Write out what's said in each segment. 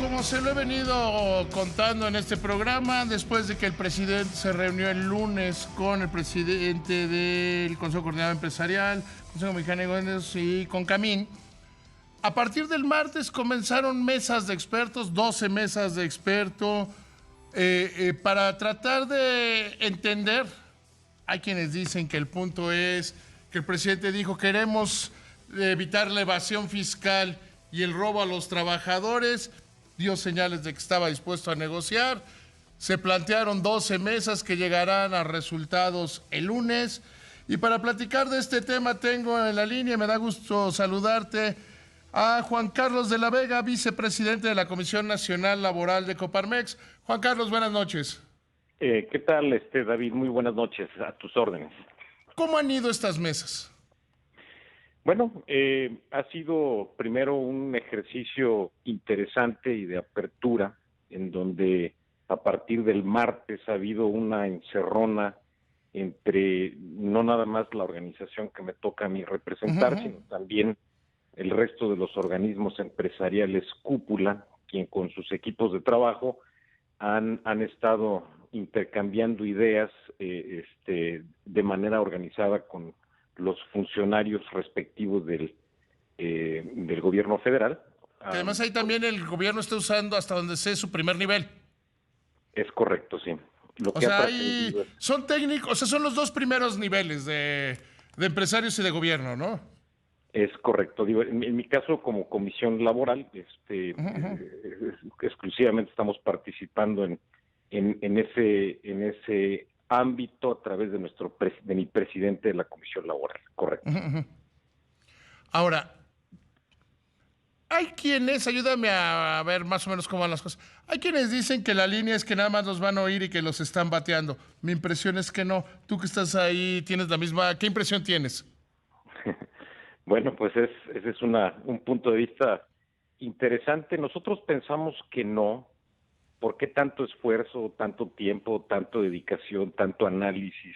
como se lo he venido contando en este programa, después de que el presidente se reunió el lunes con el presidente del Consejo Coordinador Empresarial, Consejo Mexicano de Negocios y con Camín, a partir del martes comenzaron mesas de expertos, 12 mesas de expertos, para tratar de entender. Hay quienes dicen que el punto es que el presidente dijo queremos evitar la evasión fiscal y el robo a los trabajadores, dio señales de que estaba dispuesto a negociar. Se plantearon 12 mesas que llegarán a resultados el lunes. Y para platicar de este tema tengo en la línea, me da gusto saludarte, a Juan Carlos de la Vega, vicepresidente de la Comisión Nacional Laboral de Coparmex. Juan Carlos, buenas noches. ¿Qué tal, David? Muy buenas noches, a tus órdenes. ¿Cómo han ido estas mesas? Bueno, ha sido primero un ejercicio interesante y de apertura, en donde a partir del martes ha habido una encerrona entre no nada más la organización que me toca a mí representar, sino también el resto de los organismos empresariales cúpula, quien con sus equipos de trabajo han estado intercambiando ideas de manera organizada con los funcionarios respectivos del gobierno federal. Además ahí también el gobierno está usando, hasta donde sé, su primer nivel. Es correcto, sí. O sea, ahí son técnicos, o sea, son los dos primeros niveles de empresarios y de gobierno, ¿no? Es correcto. Digo, en mi caso, como comisión laboral, exclusivamente estamos participando en ese ámbito a través de mi presidente de la comisión laboral, correcto. Ahora, hay quienes, ayúdame a ver más o menos cómo van las cosas, hay quienes dicen que la línea es que nada más los van a oír y que los están bateando. Mi impresión es que no. Tú que estás ahí, tienes la misma, ¿qué impresión tienes? Bueno, pues ese es un punto de vista interesante. Nosotros pensamos que no. ¿Por qué tanto esfuerzo, tanto tiempo, tanto dedicación, tanto análisis?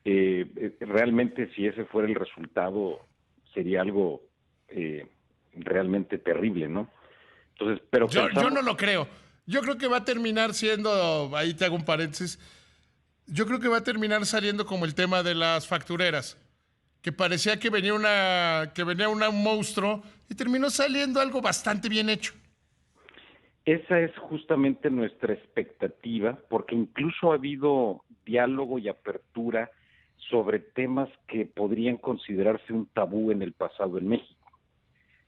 Realmente, si ese fuera el resultado, sería algo realmente terrible, ¿no? Entonces, pero yo no lo creo. Yo creo que va a terminar siendo, ahí te hago un paréntesis, yo creo que va a terminar saliendo como el tema de las factureras, que parecía que venía un monstruo y terminó saliendo algo bastante bien hecho. Esa es justamente nuestra expectativa, porque incluso ha habido diálogo y apertura sobre temas que podrían considerarse un tabú en el pasado en México.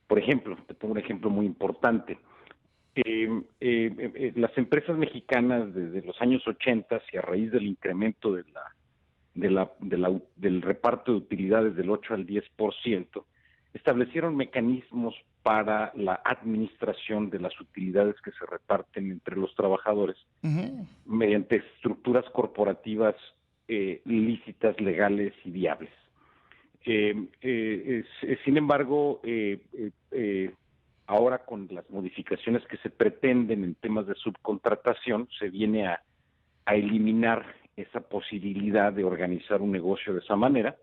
Por ejemplo, te pongo un ejemplo muy importante. Las empresas mexicanas desde los años 80 y a raíz del incremento del reparto de utilidades del 8 al 10%, establecieron mecanismos para la administración de las utilidades que se reparten entre los trabajadores mediante estructuras corporativas lícitas, legales y viables. Sin embargo, ahora con las modificaciones que se pretenden en temas de subcontratación, se viene a eliminar esa posibilidad de organizar un negocio de esa manera,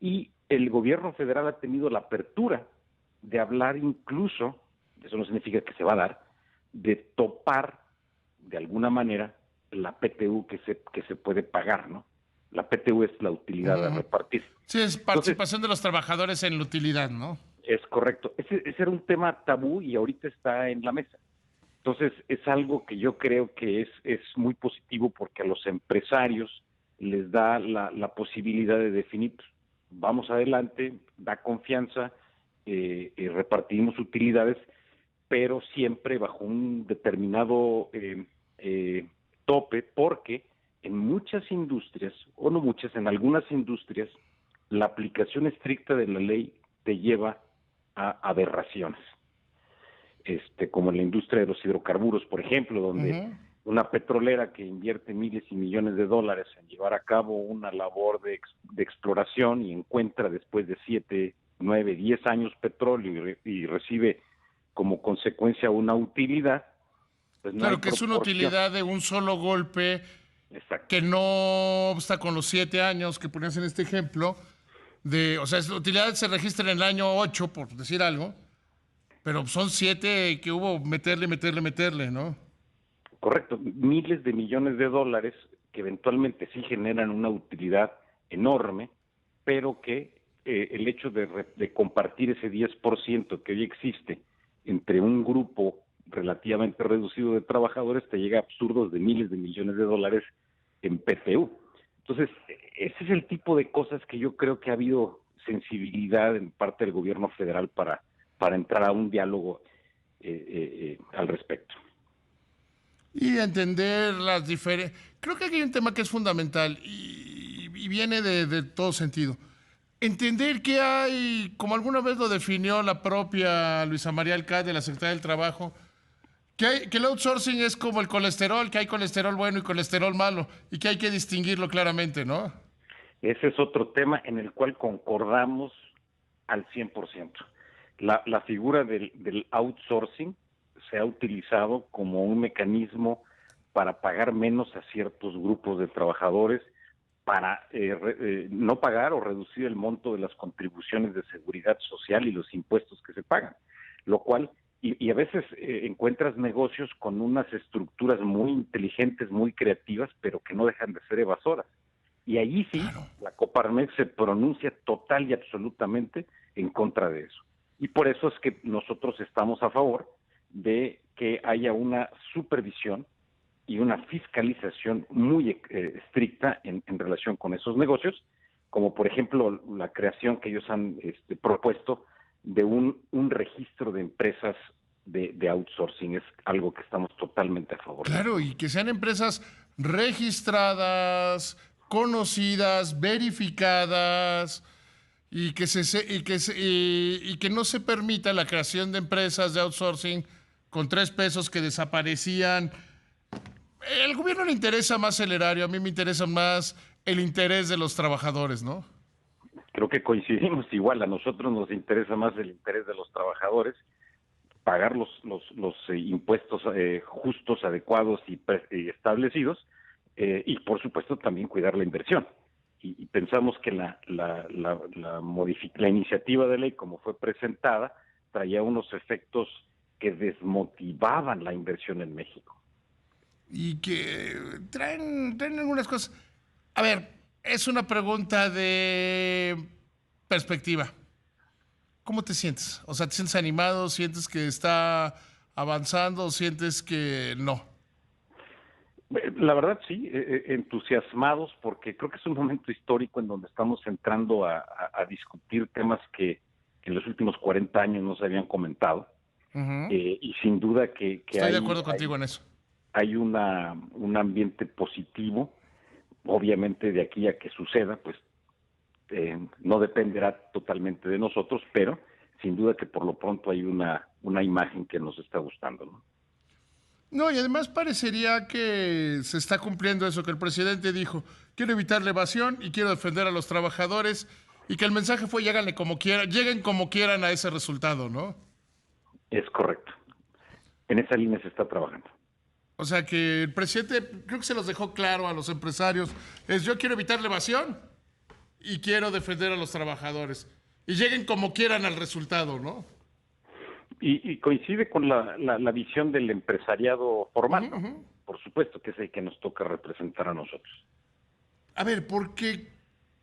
y el gobierno federal ha tenido la apertura de hablar incluso, eso no significa que se va a dar, de topar de alguna manera la PTU que se puede pagar, ¿no? La PTU es la utilidad a repartir. Sí, es participación de los trabajadores en la utilidad, ¿no? Es correcto. Ese era un tema tabú y ahorita está en la mesa. Entonces, es algo que yo creo que es muy positivo porque a los empresarios les da la posibilidad de definir, vamos adelante, da confianza, repartimos utilidades, pero siempre bajo un determinado tope, porque en muchas industrias, o no muchas, en algunas industrias, la aplicación estricta de la ley te lleva a aberraciones. Como en la industria de los hidrocarburos, por ejemplo, donde una petrolera que invierte miles y millones de dólares en llevar a cabo una labor de exploración y encuentra después de 7, 9, 10 años petróleo y recibe como consecuencia una utilidad, pues no claro hay que es una utilidad de un solo golpe. Exacto. Que no está con los 7 años que ponías en este ejemplo, o sea, la utilidad se registra en el año 8, por decir algo, Pero son 7 que hubo meterle, ¿no? Correcto, miles de millones de dólares que eventualmente sí generan una utilidad enorme, pero que el hecho de compartir ese 10% que hoy existe entre un grupo relativamente reducido de trabajadores te llega a absurdos de miles de millones de dólares en PTU. Entonces, ese es el tipo de cosas que yo creo que ha habido sensibilidad en parte del gobierno federal para entrar a un diálogo al respecto. Y entender las diferencias. Creo que aquí hay un tema que es fundamental y viene de todo sentido. Entender que hay, como alguna vez lo definió la propia Luisa María Alcalde, la secretaria del Trabajo, que el outsourcing es como el colesterol, que hay colesterol bueno y colesterol malo, y que hay que distinguirlo claramente, ¿no? Ese es otro tema en el cual concordamos al 100%. La figura del outsourcing se ha utilizado como un mecanismo para pagar menos a ciertos grupos de trabajadores, para no pagar o reducir el monto de las contribuciones de seguridad social y los impuestos que se pagan, lo cual, y a veces encuentras negocios con unas estructuras muy inteligentes, muy creativas, pero que no dejan de ser evasoras. Y allí sí, Claro. la Coparmex se pronuncia total y absolutamente en contra de eso. Y por eso es que nosotros estamos a favor de que haya una supervisión y una fiscalización muy estricta en relación con esos negocios, como por ejemplo la creación que ellos han propuesto de un registro de empresas de outsourcing. Es algo que estamos totalmente a favor de. Claro, y que sean empresas registradas, conocidas, verificadas, y que, y que no se permita la creación de empresas de outsourcing con 3 pesos que desaparecían. Al gobierno le interesa más el erario, a mí me interesa más el interés de los trabajadores, ¿no? Creo que coincidimos igual, a nosotros nos interesa más el interés de los trabajadores, pagar los impuestos justos, adecuados y establecidos, y por supuesto también cuidar la inversión. Y pensamos que la iniciativa de ley como fue presentada traía unos efectos que desmotivaban la inversión en México. Y que traen algunas cosas. A ver, es una pregunta de perspectiva. ¿Cómo te sientes? O sea, ¿te sientes animado? ¿Sientes que está avanzando? ¿O sientes que no? La verdad sí, entusiasmados porque creo que es un momento histórico en donde estamos entrando a discutir temas que en los últimos 40 años no se habían comentado. Ujú. Y sin duda que Estoy de acuerdo contigo en eso. hay un ambiente positivo. Obviamente de aquí a que suceda, pues no dependerá totalmente de nosotros, pero sin duda que por lo pronto hay una imagen que nos está gustando, ¿no? No, y además parecería que se está cumpliendo eso que el presidente dijo. Quiero evitar la evasión y quiero defender a los trabajadores y que el mensaje fue lleguen como quieran a ese resultado, ¿no? Es correcto. En esa línea se está trabajando. O sea que el presidente creo que se los dejó claro a los empresarios. Es yo quiero evitar la evasión y quiero defender a los trabajadores. Y lleguen como quieran al resultado, ¿no? Y coincide con la visión del empresariado formal, ¿no? Por supuesto que es el que nos toca representar a nosotros. A ver, porque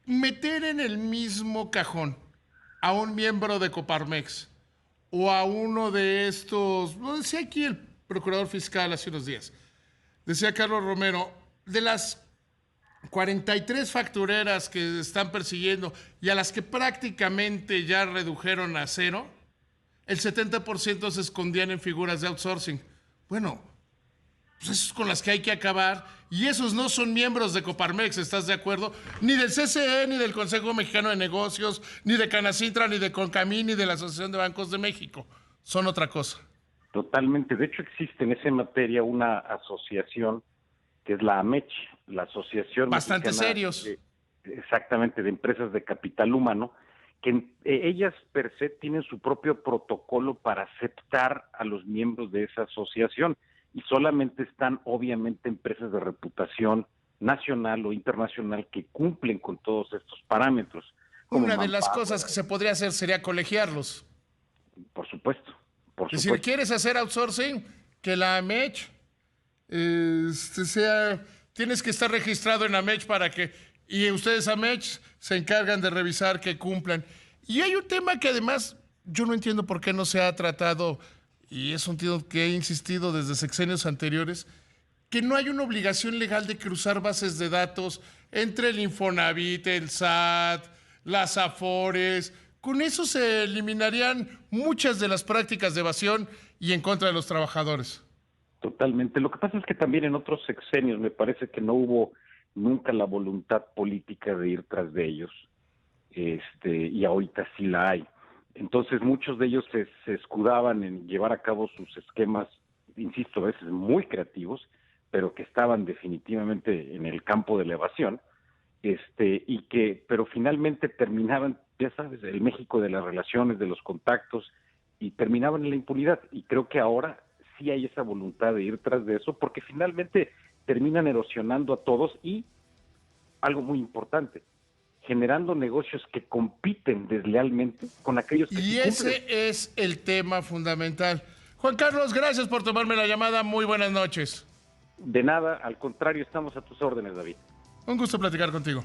meter en el mismo cajón a un miembro de Coparmex o a uno de estos, lo decía aquí el procurador fiscal hace unos días, decía Carlos Romero, de las 43 factureras que están persiguiendo y a las que prácticamente ya redujeron a cero, el 70% se escondían en figuras de outsourcing. Bueno, pues eso es con las que hay que acabar. Y esos no son miembros de Coparmex, ¿estás de acuerdo? Ni del CCE, ni del Consejo Mexicano de Negocios, ni de Canacintra, ni de Concamín, ni de la Asociación de Bancos de México. Son otra cosa. Totalmente. De hecho, existe en esa materia una asociación que es la AMECH, la Asociación Bastante Mexicana serios. exactamente de Empresas de Capital Humano, que ellas per se tienen su propio protocolo para aceptar a los miembros de esa asociación y solamente están obviamente empresas de reputación nacional o internacional que cumplen con todos estos parámetros. Como Una de las Manpower, cosas que se podría hacer sería colegiarlos. por supuesto, por Es decir, supuesto. ¿quieres hacer outsourcing? Que la AMECH tienes que estar registrado en AMECH para que, y ustedes AMECH se encargan de revisar que cumplan. Y hay un tema que además yo no entiendo por qué no se ha tratado, y es un tema que he insistido desde sexenios anteriores, que no hay una obligación legal de cruzar bases de datos entre el Infonavit, el SAT, las Afores. Con eso se eliminarían muchas de las prácticas de evasión y en contra de los trabajadores. Totalmente. Lo que pasa es que también en otros sexenios me parece que no hubo nunca la voluntad política de ir tras de ellos, y ahorita sí la hay. Entonces muchos de ellos se escudaban en llevar a cabo sus esquemas, insisto, a veces muy creativos, pero que estaban definitivamente en el campo de la evasión, pero finalmente terminaban, ya sabes, el México de las relaciones, de los contactos, y terminaban en la impunidad. Y creo que ahora sí hay esa voluntad de ir tras de eso, porque finalmente terminan erosionando a todos y, algo muy importante, generando negocios que compiten deslealmente con aquellos que Y sí cumplen. ese es el tema fundamental. Juan Carlos, gracias por tomarme la llamada. Muy buenas noches. De nada, al contrario, estamos a tus órdenes, David. Un gusto platicar contigo.